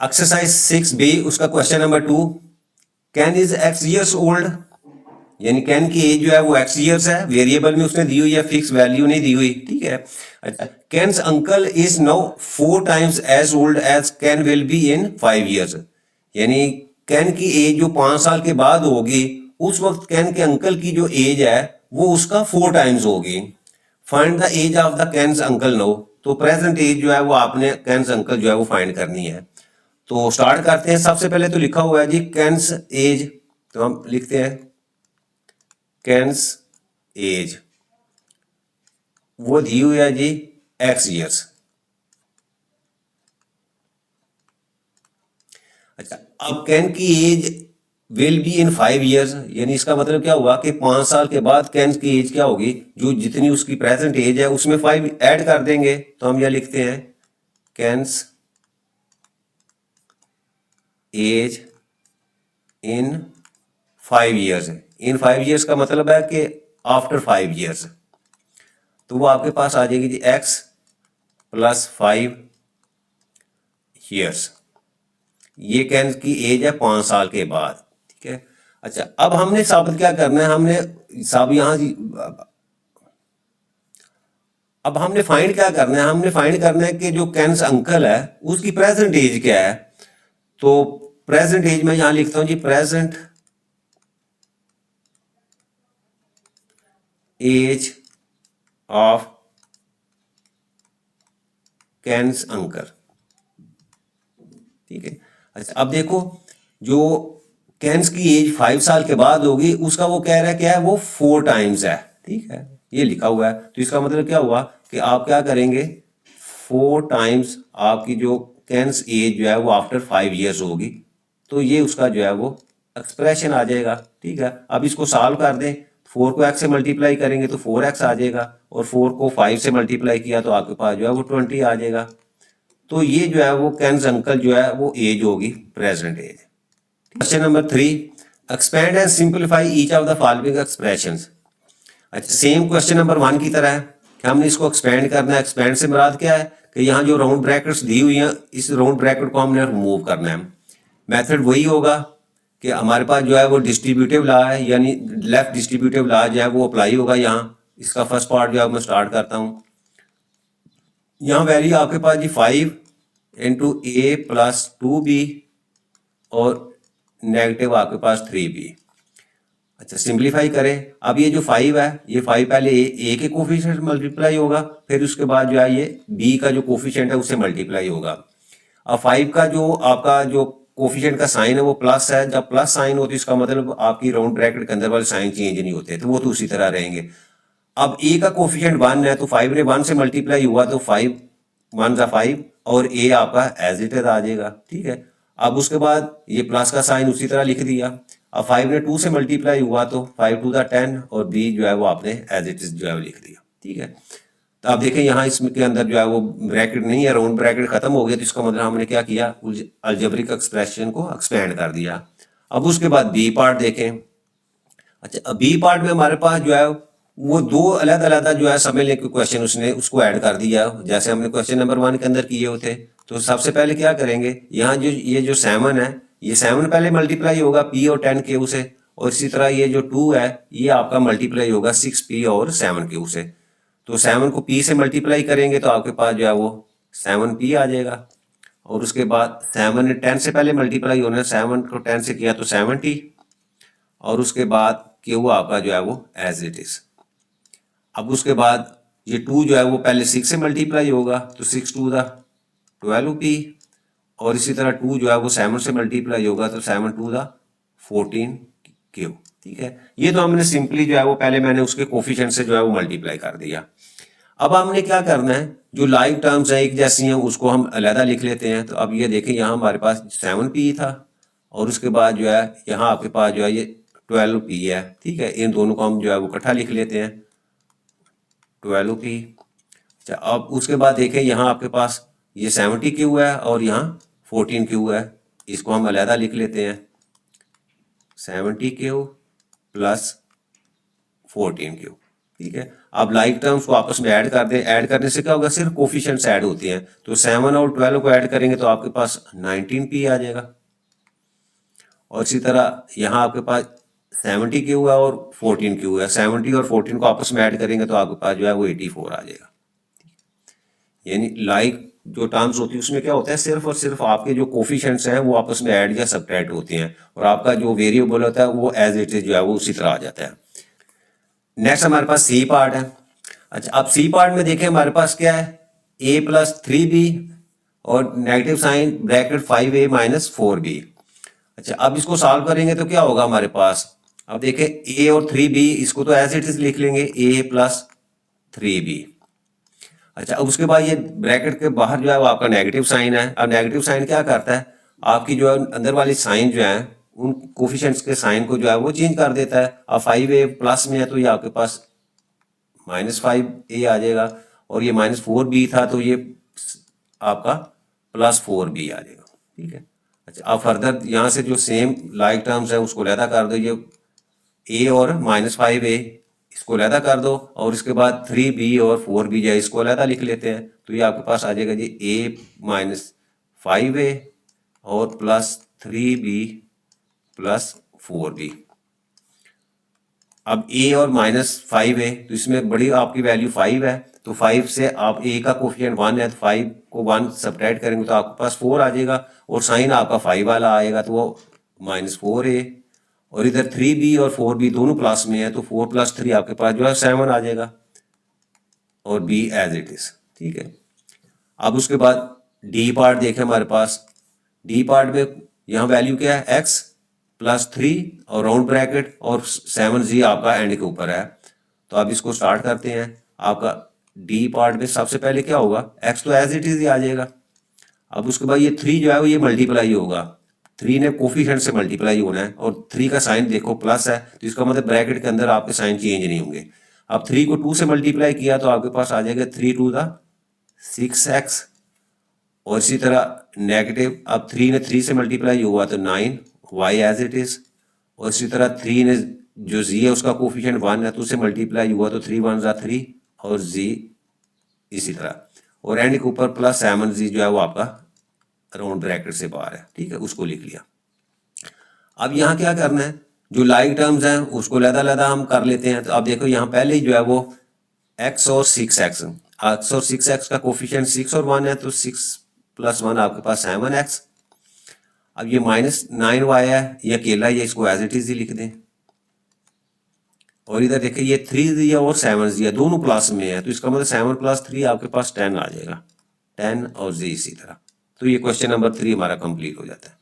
Exercise 6B उसका question number 2, can is x years old, यानी Ken की age जो है वो x years है, वेरिएबल में उसने दी हुई है, फिक्स वैल्यू नहीं दी हुई, ठीक है। अच्छा, Ken's uncle is now 4 times as old as Ken will be in 5 years, यानी कैन की एज जो 5 साल के बाद होगी उस वक्त कैन के अंकल की जो एज है वो उसका 4 times होगी। Find the age of the Ken's uncle now, तो प्रेजेंट एज जो है वो आपने कैन्स अंकल जो है वो फाइंड करनी है। तो स्टार्ट करते हैं। सबसे पहले तो लिखा हुआ है जी कैन्स एज, तो हम लिखते हैं कैन्स एज, वो दी हुई है जी x years। अच्छा, अब कैन की age will be in 5 years, यानी इसका मतलब क्या हुआ कि 5 साल के बाद कैन की एज क्या होगी, जो जितनी उसकी प्रेजेंट एज है उसमें 5 ऐड कर देंगे। तो हम यह लिखते हैं Ken's age in 5 years। In 5 years का मतलब है कि आफ्टर 5 years, तो वो आपके पास आ जाएगी जी x + 5 years। ये कैन की एज है 5 साल के बाद, ठीक है। अच्छा, अब हमने साबित क्या करना है, हमने सब यहाँ अब हमने फाइंड क्या करना है, हमने फाइंड करना है कि जो कैन्स अंकल है उसकी प्रेजेंट एज क्या है। तो प्रेजेंट एज में यहां लिखता हूं जी present age of Ken's uncle, ठीक है। अच्छा, अब देखो जो कैन्स की एज 5 साल के बाद होगी उसका वो कह रहा है क्या है, वो 4 times है, ठीक है, ये लिखा हुआ है। तो इसका मतलब क्या हुआ कि आप क्या करेंगे, 4 times आपकी जो कैन्स एज जो है वो आफ्टर 5 years होगी, तो ये उसका जो है वो एक्सप्रेशन आ जाएगा, ठीक है। अब इसको सॉल्व कर दें, 4 को x से मल्टीप्लाई करेंगे तो 4x आ जाएगा, और 4 को 5 से मल्टीप्लाई किया तो आपके पास जो है वो 20 आ जाएगा। तो ये जो है वो कैन्स अंकल जो है वो एज होगी, present age. Question number 3, expand and simplify each of the following expressions. अच्छा, सेम क्वेश्चन नंबर 1 की तरह है कि हमने इसको एक्सपेंड करना है। एक्सपेंड से मुराद क्या है कि यहाँ जो राउंड ब्रैकेट्स दी हुई हैं इस राउंड ब्रैकेट को हमने रिमूव करना है। मेथड वही होगा कि हमारे पास जो है वो डिस्ट्रीब्यूटिव लॉ है, यानी लेफ्ट डिस्ट्रीब्यूटिव लॉ जो है वो अप्लाई होगा यहाँ। इसका फर्स्ट पार्ट जो है मैं स्टार्ट करता हूँ। यहाँ वैल्यू आपके पास जी 5 इंटू ए प्लस 2b और नेगेटिव आपके पास 3b। अच्छा, सिंप्लीफाई करें। अब ये जो 5 है, ये 5 पहले ए के कोफिशिएंट मल्टीप्लाई होगा, फिर उसके बाद जो है ये बी का जो कोफिशिएंट है उससे मल्टीप्लाई होगा। अब 5 का जो आपका जो कोफिशिएंट का साइन है वो प्लस है, जब प्लस साइन हो तो इसका मतलब आपकी राउंड ब्रैकेट के अंदर वाले साइन चेंज नहीं होते, तो वो तो उसी तरह रहेंगे। अब ए का कोफिशिएंट 1 है तो 5 ने 1 से मल्टीप्लाई हुआ तो 5 1 सा 5 और ए आपका एज इट इज आ जाएगा, ठीक है। अब उसके बाद ये प्लस का साइन उसी तरह लिख दिया। अब 5 ने 2 से मल्टीप्लाई हुआ तो 5 2 10 और बी जो है वो आपने एज इट इज जो है वो लिख दिया, ठीक है। तो आप देखें यहाँ इसके अंदर जो है वो ब्रैकेट नहीं है, राउंड ब्रैकेट खत्म हो गया, तो इसका मतलब हमने क्या किया, अलजेब्रिक एक्सप्रेशन को एक्सपेंड कर दिया। अब उसके बाद बी पार्ट देखें। अच्छा, बी पार्ट में हमारे पास जो है वो दो अलग अलग जो है समझ लें कि क्वेश्चन उसने उसको ऐड कर दिया, जैसे हमने क्वेश्चन नंबर 1 के अंदर किए होते। तो सबसे पहले क्या करेंगे, यहाँ जो ये जो 7 है, ये 7 पहले मल्टीप्लाई होगा p और 10 क्यू से, और इसी तरह ये जो 2 है ये आपका मल्टीप्लाई होगा 6p और 7 क्यू से। तो 7 को p से मल्टीप्लाई करेंगे तो आपके पास जो है वो 7p आ जाएगा, और उसके बाद 7 ने 10 से पहले मल्टीप्लाई होना है, 7 को 10 से किया तो 70, और उसके बाद क्यू आपका जो है वो एज इट इज। अब उसके बाद ये 2 जो है वो पहले 6 से मल्टीप्लाई होगा तो 6 2 दा 12p, और इसी तरह 2 जो है वो 7 से मल्टीप्लाई होगा तो 7 2 दा 14q, ठीक है। ये तो हमने सिंपली जो है वो पहले मैंने उसके कोफिशिएंट से जो है वो मल्टीप्लाई कर दिया। अब हमने क्या करना है, जो लाइव टर्म्स हैं एक जैसी हैं उसको हम अलहदा लिख लेते हैं। तो अब ये देखें यहाँ हमारे पास 7p था, और उसके बाद जो है यहाँ आपके पास जो है ये 12p है, ठीक है। इन दोनों को हम जो है वो इकट्ठा लिख लेते हैं 12p। अच्छा, अब उसके बाद देखें यहाँ आपके पास ये 70q है और यहाँ 14q है, इसको हम अलहदा लिख लेते हैं 70q प्लस 14q, ठीक है। आप लाइक टर्म्स को आपस में ऐड कर दें, ऐड करने से क्या होगा, सिर्फ कोफिशिएंट्स ऐड होते हैं। तो 7 और 12 को ऐड करेंगे तो आपके पास 19p आ जाएगा। और इसी तरह यहाँ आपके पास 70 क्यू है और 14 क्यू है, 70 और 14 को आपस में ऐड करेंगे तो आपके पास जो है वो 84 आ जाएगा। यानी लाइक जो टर्म्स होती है उसमें क्या होता है, सिर्फ और सिर्फ आपके जो कोफिशिएंट्स हैं वो आपस में ऐड या सब्ट्रैक्ट होते हैं, और आपका जो वेरिएबल होता है वो एज इट इज जो है वो उसी तरह आ जाता है। नेक्स्ट हमारे पास सी पार्ट है। अच्छा, अब सी पार्ट में देखें हमारे पास क्या है, a प्लस 3b और negative sign bracket 5a minus 4b। अच्छा, अब इसको सॉल्व करेंगे तो क्या होगा हमारे पास, अब देखें a और 3b, इसको तो एज इट इज लिख लेंगे a प्लस 3b। अच्छा, अब उसके बाद ये ब्रैकेट के बाहर जो है वो आपका नेगेटिव साइन है। अब नेगेटिव साइन क्या करता है, आपकी जो है अंदर वाली साइन जो है उन कोफिशिएंट्स के साइन को जो है वो चेंज कर देता है। अब 5a प्लस में है तो ये आपके पास -5a आ जाएगा, और ये -4b था तो ये आपका +4b आ जाएगा। ठीक है। अच्छा, अब फर्दर यहाँ से जो सेम लाइक टर्म्स है उसको लैदा कर दो, ये a और -5a इसको लैदा कर दो, और इसके बाद 3b और 4b जो है इसको लैदा लिख लेते हैं, तो ये आपके पास आ जाएगा जी a -5a और +3b +4b। अब a और -5a, तो इसमें बड़ी आपकी वैल्यू 5 है, तो 5 से आप a का कोफिशिएंट 1 है, तो 5 को 1 सब्ट्रैक्ट करेंगे तो आपके पास 4 आ जाएगा, और साइन आपका 5 वाला आएगा तो वो -4a, और इधर 3b और 4b दोनों प्लस में है तो 4 + 3 आपके पास जो है 7 आ जाएगा, और b एज इट इज। ठीक है। अब उसके बाद डी पार्ट देखें हमारे पास, डी पार्ट में यहाँ वैल्यू क्या है, x +3 और राउंड ब्रैकेट और 7g आपका एंड के ऊपर है। तो अब इसको स्टार्ट करते हैं। आपका डी पार्ट में सबसे पहले क्या होगा, x तो एज इट इज ही आ जाएगा। अब उसके बाद ये 3 जो है वो ये मल्टीप्लाई होगा, 3 ने कोफिशिएंट से मल्टीप्लाई होना है, और 3 का साइन देखो प्लस है तो इसका मतलब ब्रैकेट के अंदर आपके साइन चेंज नहीं होंगे। अब 3 को 2 से मल्टीप्लाई किया तो आपके पास आ जाएगा 3 × 2 = 6x, और इसी तरह नेगेटिव, अब 3 ने 3 से मल्टीप्लाई हुआ तो 9 y एज इट इज, और इसी तरह 3 ने जो z है उसका कोफिशिएंट 1 है तो उससे मल्टीप्लाई हुआ तो 3 × 1 = 3 और z इसी तरह, और एंड के ऊपर +7g जो है वो आपका राउंड ब्रैकेट से बाहर है। ठीक है, उसको लिख लिया। अब यहाँ क्या करना है, जो लाइक टर्म्स हैं उसको लैदा हम कर लेते हैं। तो आप देखो यहाँ पहले ही जो है वो x और 6x, x और 6x का कोफिशिएंट 6 और 1 है तो 6 + 1 आपके पास 7x। अब ये -9y है, ये अकेला, ये इसको एज इट इज ही लिख दें, और इधर देखिए ये 3 दिया और 7 दिया, दोनों प्लस में है तो इसका मतलब 7 + 3 आपके पास 10 आ जाएगा, 10 और z इसी तरह। तो ये क्वेश्चन नंबर 3 हमारा कंप्लीट हो जाता है।